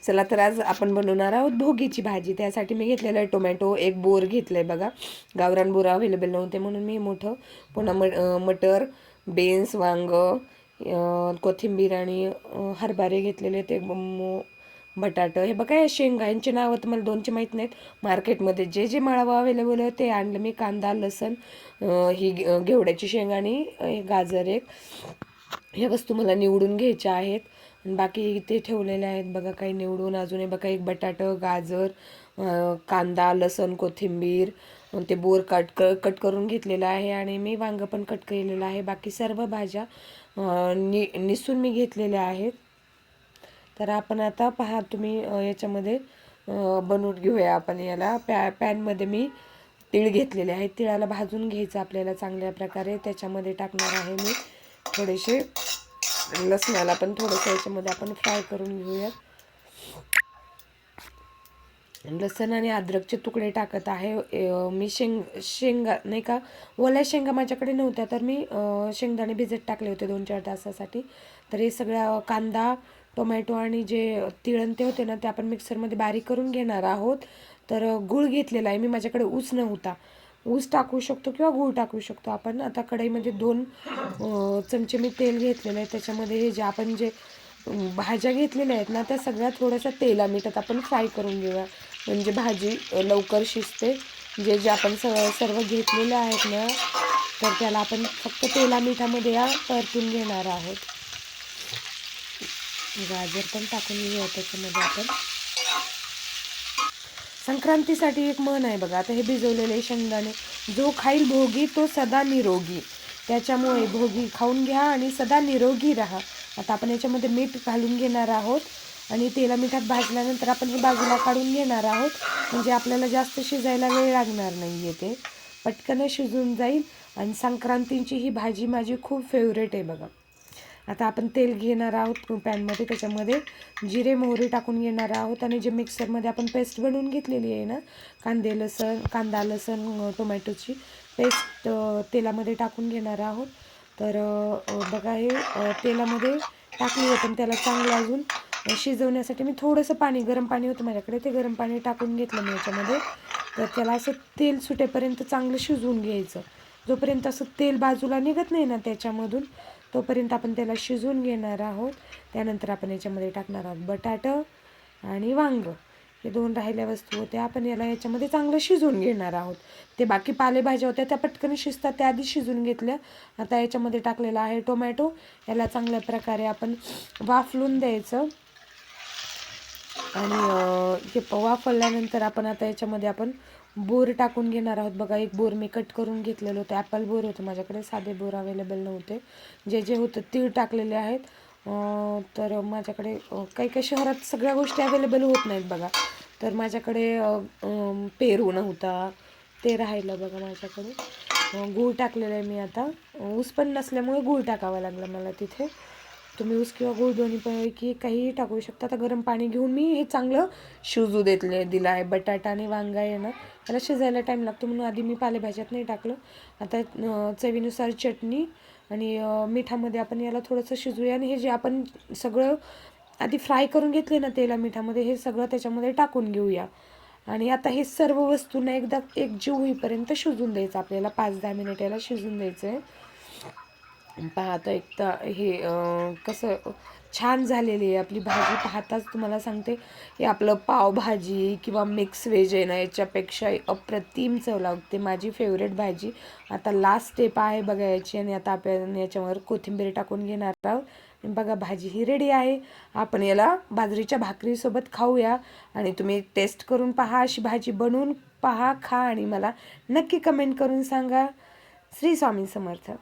चला तर आज आपण बनवणार आहोत भोगीची भाजी. त्यासाठी मी घेतलेलं आहे टोमॅटो, एक बोर घेतलंय बघा. गावरान बोर अवेलेबल नव्हते म्हणून मी मोठं. पुन्हा मटर, बीन्स, वांग, कोथिंबीर आणि हरभरे घेतलेले, ते बटाटं. हे बघा, या शेंगा, यांची नावं तर मला दोनची माहीत नाहीत. मार्केटमध्ये जे जे माळावं अवेलेबल आहे ते आणलं मी. कांदा, लसण, ही घेवड्याची शेंगा आणि गाजर एक. ह्या वस्तू मला निवडून घ्यायच्या आहेत. बाकी इथे ठेवलेले आहेत बघा काही निवडून. अजून हे बघा, एक बटाटं, गाजर, कांदा, लसण, कोथिंबीर, ते बोर कट करून घेतलेलं आहे. आणि मी वांग पण कट केलेलं आहे. बाकी सर्व भाज्या निसून मी घेतलेल्या आहेत. तर आपण आता पहा, तुम्ही याच्यामध्ये बनवून घेऊया आपण. याला पॅनमध्ये मी तीळ घेतलेले आहेत. तिळाला भाजून घ्यायचं आपल्याला चांगल्या प्रकारे. त्याच्यामध्ये टाकणार आहे मी थोडेसे लसणाला पण थोडंसं याच्यामध्ये आपण फ्राय करून घेऊयात. लसण आणि अद्रकचे तुकडे टाकत आहे मी. शेंगा नाही का, ओल्या शेंगा माझ्याकडे नव्हत्या, तर मी शेंगदाणे भिजत टाकले होते 2-4 तासासाठी. तर हे सगळ्या कांदा, टोमॅटो आणि जे तिळण ते होते ना, ते आपण मिक्सरमध्ये बारीक करून घेणार आहोत. तर गूळ घेतलेला आहे मी. माझ्याकडे ऊस नव्हता. ऊस टाकू शकतो किंवा गूळ टाकू शकतो आपण. आता कढईमध्ये 2 चमचे मी तेल घेतलेलं आहे. त्याच्यामध्ये हे जे आपण भाज्या घेतलेल्या आहेत ना, त्या सगळ्या थोड्याशा तेला मिठात आपण फ्राय करून घेऊया, म्हणजे भाजी लवकर शिजते. जे आपण सर्व घेतलेले आहेत ना, तर त्याला आपण फक्त तेला मिठामध्ये परतून घेणार आहोत. गाजर पण टाकून घेऊया त्याच्यामध्ये आपण. संक्रांतीसाठी एक म्हण आहे बघा. आता हे भिजवलेले शेंगदाणे, जो खाईल भोगी तो सदा निरोगी. त्याच्यामुळे भोगी खाऊन घ्या आणि सदा निरोगी राहा. आता आपण याच्यामध्ये मीठ घालून घेणार आहोत आणि तेला मिठात भाजल्यानंतर आपण हे बाजूला काढून घेणार आहोत, म्हणजे आपल्याला जास्त शिजायला वेळ लागणार नाही आहे. ते पटकन शिजून जाईल. आणि संक्रांतीची ही भाजी माझी खूप फेवरेट आहे बघा. आता आपण तेल घेणार आहोत पॅनमध्ये. त्याच्यामध्ये जिरे मोहरी टाकून घेणार आहोत. आणि जे मिक्सरमध्ये आपण पेस्ट बनवून घेतलेली आहे ना, कांदा लसण टोमॅटोची पेस्ट तेलामध्ये टाकून घेणार आहोत. तर बघा, हे तेलामध्ये टाकली आहे, पण त्याला चांगलं अजून शिजवण्यासाठी मी थोडंसं पाणी, गरम पाणी होतं माझ्याकडे, ते गरम पाणी टाकून घेतलं मी याच्यामध्ये. तर त्याला असं तेल सुटेपर्यंत चांगलं शिजवून घ्यायचं. जोपर्यंत असं तेल बाजूला निघत नाही ना त्याच्यामधून, तोपर्यंत आपण त्याला शिजवून घेणार आहोत. त्यानंतर आपण याच्यामध्ये टाकणार आहोत बटाटं आणि वांग. हे 2 राहिल्या वस्तू होत्या. आपण याच्यामध्ये चांगलं शिजवून घेणार आहोत. ते बाकी पालेभाज्या होत्या त्या पटकन शिजतात, त्या आधी शिजवून घेतल्या. आता याच्यामध्ये टाकलेला आहे टोमॅटो. याला चांगल्या प्रकारे आपण वाफलून द्यायचं. आणि हे वाफवल्यानंतर आपण आता याच्यामध्ये आपण बोर टाकून घेणार आहोत. बघा, एक बोर मी कट करून घेतलेलं होतं. ॲपल बोर होतं माझ्याकडे, साधे बोर अवेलेबल नव्हते. जे जे होतं तीळ टाकलेले आहेत. तर माझ्याकडे काही काही शहरात सगळ्या गोष्टी अवेलेबल होत नाहीत बघा. तर माझ्याकडे पेरू नव्हता, ते राहिलं बघा माझ्याकडे. गूळ टाकलेलं आहे मी. आता ऊस पण नसल्यामुळे गूळ टाकावा लागला मला तिथे. तुम्ही ऊस किंवा गूळ दोन्हीपैकी काहीही टाकू शकता. आता गरम पाणी घेऊन मी हे चांगलं शिजू दिलं आहे. बटाटा आणि वांगा आहे ना, त्याला शिजायला टाईम लागतो म्हणून आधी मी पालेभाज्यात नाही टाकलं. आता चवीनुसार चटणी आणि मिठामध्ये आपण याला थोडंसं शिजूया. आणि हे जे आपण सगळं आधी फ्राय करून घेतले ना तेला मिठामध्ये, हे सगळं त्याच्यामध्ये टाकून घेऊया. आणि आता हे सर्व वस्तूंना एकदा एकजीव होईपर्यंत शिजून द्यायचं आपल्याला. 5-10 मिनिट याला शिजून द्यायचं आहे. पाहता एकदा हे कसं छान झालेली आहे आपली भाजी. पाहताच तुम्हाला सांगते, हे आपलं पावभाजी किंवा मिक्स व्हेज आहे ना, याच्यापेक्षा अप्रतिम चव लागते. माझी फेवरेट भाजी. आता लास्ट स्टेप आहे बघा याची. आणि आता आपण याच्यावर कोथिंबीर टाकून घेणार आहोत. बघा, भाजी ही रेडी आहे. आपण याला बाजरीच्या भाकरीसोबत खाऊया. आणि तुम्ही टेस्ट करून पहा, अशी भाजी बनवून पहा, खा आणि मला नक्की कमेंट करून सांगा. श्री स्वामी समर्थ.